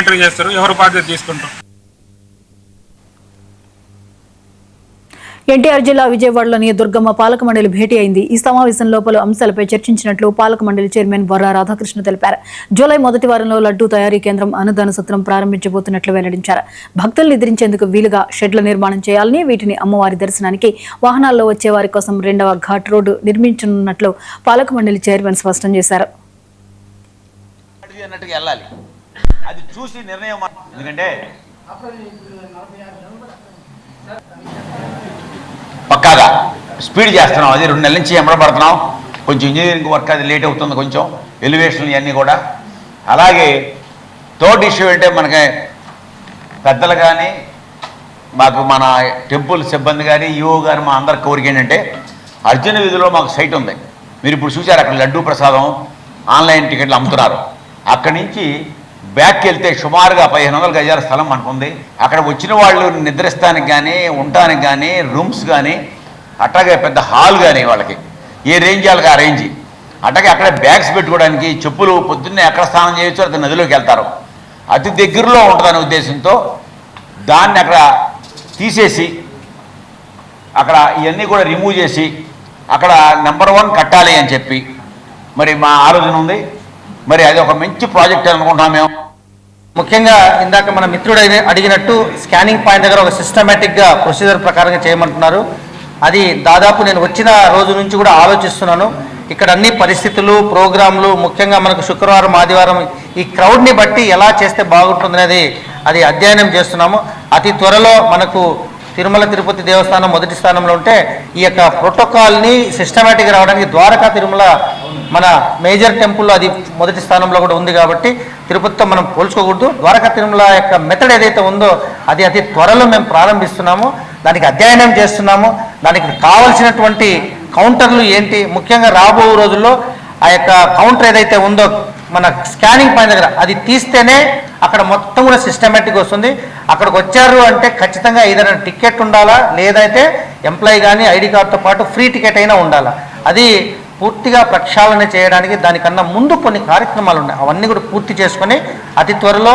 Enter చేస్తారు, ఎవరు బాధ్యత తీసుకుంటారు? ఎన్టీఆర్ జిల్లా విజయవాడలోని దుర్గమ్మ పాలక మండలి భేటీ అయింది. ఈ సమావేశంలో పలు అంశాలపై చర్చించినట్లు పాలక మండలి చైర్మన్ బొర్రా రాధాకృష్ణ తెలిపారు. జూలై మొదటి వారంలో లడ్డూ తయారీ కేంద్రం అనుదాన సత్రం ప్రారంభించబోతున్నట్లు వెల్లడించారు. భక్తులు నిద్రించేందుకు వీలుగా షెడ్ల నిర్మాణం చేయాలని, వీటిని అమ్మవారి దర్శనానికి వాహనాల్లో వచ్చే వారి కోసం 2వ ఘాట్ రోడ్డు నిర్మించనున్నట్లు పాలక మండలి చైర్మన్ స్పష్టం చేశారు. అది చూసి నిర్ణయం, ఎందుకంటే పక్కాగా స్పీడ్ చేస్తున్నాం. అది 2 నెలల నుంచి ఎమ్మడబడుతున్నాం. కొంచెం ఇంజనీరింగ్ వర్క్ అది లేట్ అవుతుంది, కొంచెం ఎలివేషన్ ఇవన్నీ కూడా. అలాగే థర్డ్ ఇష్యూ అంటే మనకి పెద్దలు కానీ మాకు మన టెంపుల్ సిబ్బంది కానీ ఈఓ గారు మా అందరి కోరిక ఏంటంటే అర్జున వీధిలో మాకు సైట్ ఉంది. మీరు ఇప్పుడు చూసారు, అక్కడ లడ్డూ ప్రసాదం ఆన్లైన్ టికెట్లు అమ్ముతున్నారు. అక్కడి నుంచి బ్యాక్కి వెళ్తే సుమారుగా 1500 గజాల స్థలం మనకుంది. అక్కడ వచ్చిన వాళ్ళు నిద్రిస్తానికి కానీ ఉండటానికి కానీ రూమ్స్ కానీ, అట్లాగే పెద్ద హాల్ కానీ వాళ్ళకి ఏ రేంజ్ వాళ్ళకి ఆ రేంజ్, అట్లాగే అక్కడ బ్యాగ్స్ పెట్టుకోవడానికి చెప్పులు పొద్దున్నే ఎక్కడ స్నానం చేయొచ్చు అక్కడ నదిలోకి వెళ్తారు. అతి దగ్గరలో ఉంటుందనే ఉద్దేశంతో దాన్ని అక్కడ తీసేసి అక్కడ ఇవన్నీ కూడా రిమూవ్ చేసి అక్కడ నెంబర్ 1 కట్టాలి అని చెప్పి మరి మా ఆలోచన ఉంది. మరి అది ఒక మంచి ప్రాజెక్ట్ అనుకుంటున్నాం మేము. ముఖ్యంగా ఇందాక మన మిత్రుడు అడిగినట్టు స్కానింగ్ పాయింట్ దగ్గర ఒక సిస్టమేటిక్గా ప్రొసీజర్ ప్రకారంగా చేయమంటున్నారు. అది దాదాపు నేను వచ్చిన రోజు నుంచి కూడా ఆలోచిస్తున్నాను. ఇక్కడ అన్ని పరిస్థితులు, ప్రోగ్రాంలు, ముఖ్యంగా మనకు శుక్రవారం ఆదివారం ఈ క్రౌడ్ని బట్టి ఎలా చేస్తే బాగుంటుందనేది అది అధ్యయనం చేస్తున్నాము. అతి త్వరలో మనకు తిరుమల తిరుపతి దేవస్థానం మొదటి స్థానంలో ఉంటే ఈ యొక్క ప్రోటోకాల్ని సిస్టమేటిక్గా రావడానికి ద్వారకా తిరుమల మన మేజర్ టెంపుల్ అది మొదటి స్థానంలో కూడా ఉంది. కాబట్టి తిరుపతితో మనం పోల్చుకోకూడదు. ద్వారకా తిరుమల యొక్క మెథడ్ ఏదైతే ఉందో అది అతి త్వరలో మేము ప్రారంభిస్తున్నాము. దానికి అధ్యయనం చేస్తున్నాము. దానికి కావలసినటువంటి కౌంటర్లు ఏంటి, ముఖ్యంగా రాబో రోజుల్లో ఆ యొక్క కౌంటర్ ఏదైతే ఉందో మన స్కానింగ్ పాయింట్ దగ్గర అది తీస్తేనే అక్కడ మొత్తం కూడా సిస్టమేటిక్ వస్తుంది. అక్కడికి వచ్చారు అంటే ఖచ్చితంగా ఏదైనా టికెట్ ఉండాలా, లేదైతే ఎంప్లాయీ కానీ ఐడి కార్డుతో పాటు ఫ్రీ టికెట్ అయినా ఉండాలా. అది పూర్తిగా ప్రక్షాళన చేయడానికి దానికన్నా ముందు కొన్ని కార్యక్రమాలు ఉన్నాయి. అవన్నీ కూడా పూర్తి చేసుకొని అతి త్వరలో